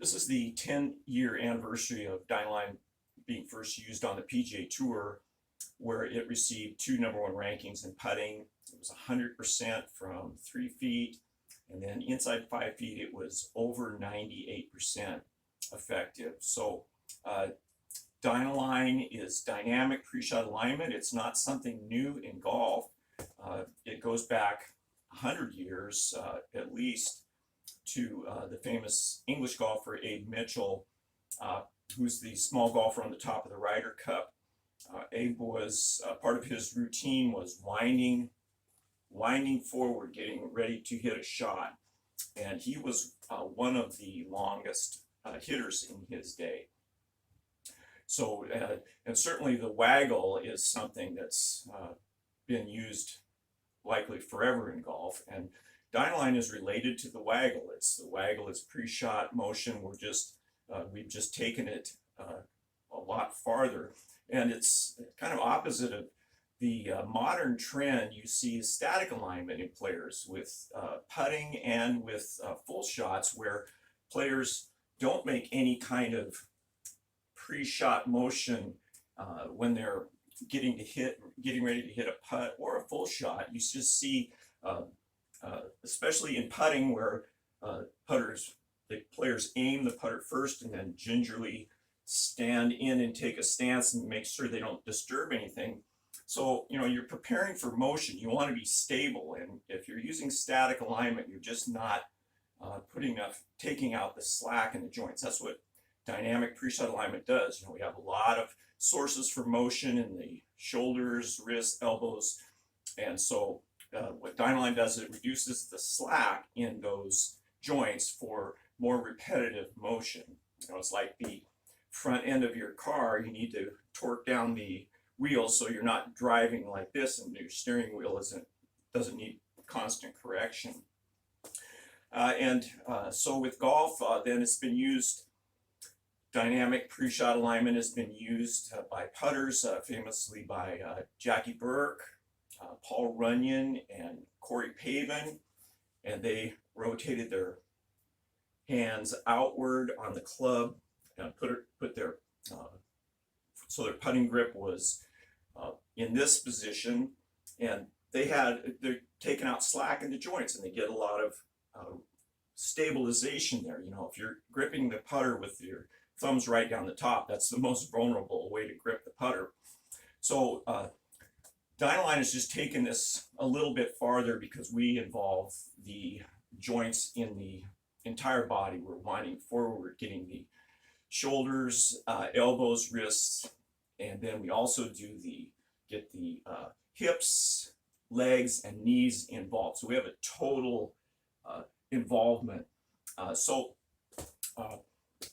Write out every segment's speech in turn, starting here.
This is the 10-year anniversary of Dynalign being first used on the PGA Tour, where it received 2 #1 rankings in putting. It was 100% from 3 feet, and then inside 5 feet it was over 98% effective. So Dynalign is dynamic pre-shot alignment. It's not something new in golf. It goes back 100 years at least to the famous English golfer Abe Mitchell, who's the small golfer on the top of the Ryder Cup. Abe was part of his routine was winding forward, getting ready to hit a shot, and he was one of the longest hitters in his day. So, and certainly the waggle is something that's been used likely forever in golf, and Dynaline is related to the waggle. The waggle is pre-shot motion. We've just taken it a lot farther, and it's kind of opposite of the modern trend. You see static alignment in players with putting and with full shots, where players don't make any kind of pre-shot motion when they're getting ready to hit a putt or a full shot. You just see especially in putting, where the players aim the putter first and then gingerly stand in and take a stance and make sure they don't disturb anything. So, you're preparing for motion. You want to be stable, and if you're using static alignment, you're just not taking out the slack in the joints. That's what dynamic pre-shot alignment does. We have a lot of sources for motion in the shoulders, wrists, elbows, and so what Dynaline does is it reduces the slack in those joints for more repetitive motion. It's like the front end of your car. You need to torque down the wheel so you're not driving like this, and your steering wheel doesn't need constant correction. So with golf, then it's been used. Dynamic pre-shot alignment has been used by putters, famously by Jackie Burke, Paul Runyon, and Corey Pavin, and they rotated their hands outward on the club and put their so their putting grip was in this position, and they're taking out slack in the joints, and they get a lot of stabilization there. If you're gripping the putter with your thumbs right down the top, that's the most vulnerable way to grip the putter. So Dynaline has just taken this a little bit farther because we involve the joints in the entire body. We're winding forward, getting the shoulders, elbows, wrists, and then we also get the hips, legs, and knees involved. So we have a total involvement.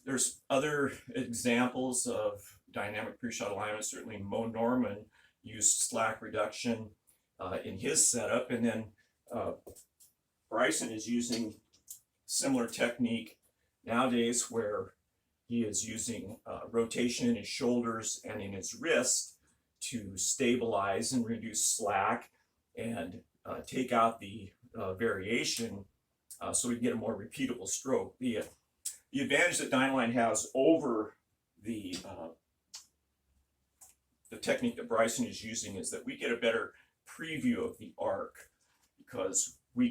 There's other examples of dynamic pre-shot alignment. Certainly Mo Norman used slack reduction in his setup, and then Bryson is using similar technique nowadays, where he is using rotation in his shoulders and in his wrist to stabilize and reduce slack and take out the variation so we can get a more repeatable stroke. The advantage that Dynaline has over the technique that Bryson is using is that we get a better preview of the arc, because we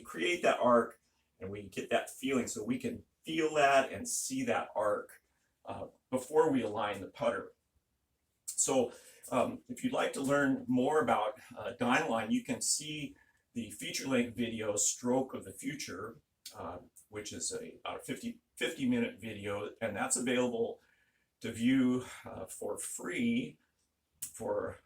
create that arc and we get that feeling, so we can feel that and see that arc before we align the putter. So if you'd like to learn more about Dynaline, you can see the feature-length video Stroke of the Future, which is about a 50-minute video, and that's available to view for free for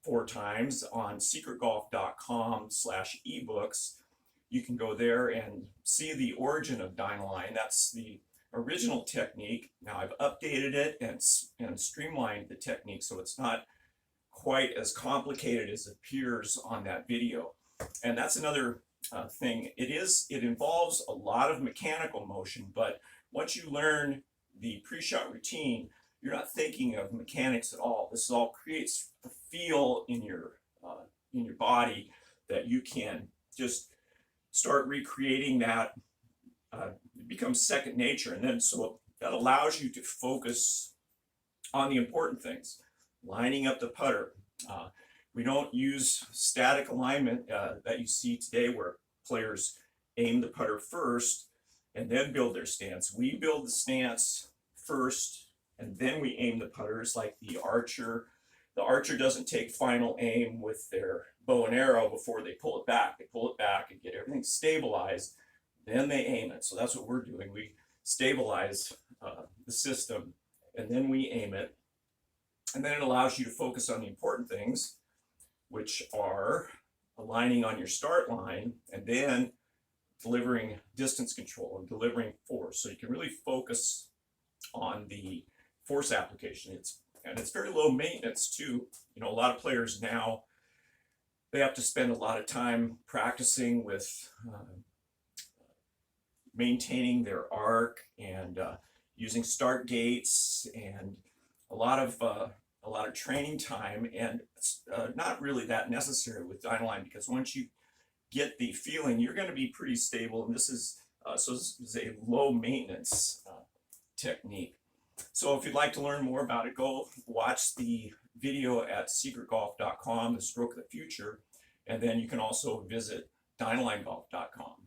4 times on secretgolf.com/ebooks. You can go there and see the origin of Dynaline. That's the original technique. Now I've updated it and streamlined the technique so it's not quite as complicated as it appears on that video. And that's another thing. It involves a lot of mechanical motion, but once you learn the pre-shot routine, you're not thinking of mechanics at all. This all creates a feel in your body that you can just start recreating that. It becomes second nature. And then so that allows you to focus on the important things, lining up the putter. We don't use static alignment that you see today where players aim the putter first and then build their stance. We build the stance first and then we aim the putters like the archer. The archer doesn't take final aim with their bow and arrow before they pull it back. They pull it back and get everything stabilized, then they aim it. So that's what we're doing. We stabilize the system and then we aim it. And then it allows you to focus on the important things, which are aligning on your start line and then delivering distance control and delivering force. So you can really focus on the force application. It's very low maintenance too. You know, a lot of players now, they have to spend a lot of time practicing with maintaining their arc and using start gates and a lot of training time, and it's not really that necessary with Dynaline because once you get the feeling, you're going to be pretty stable. And this is a low maintenance technique. So if you'd like to learn more about it, go watch the video at secretgolf.com, the stroke of the future, and then you can also visit DynAlignGolf.com.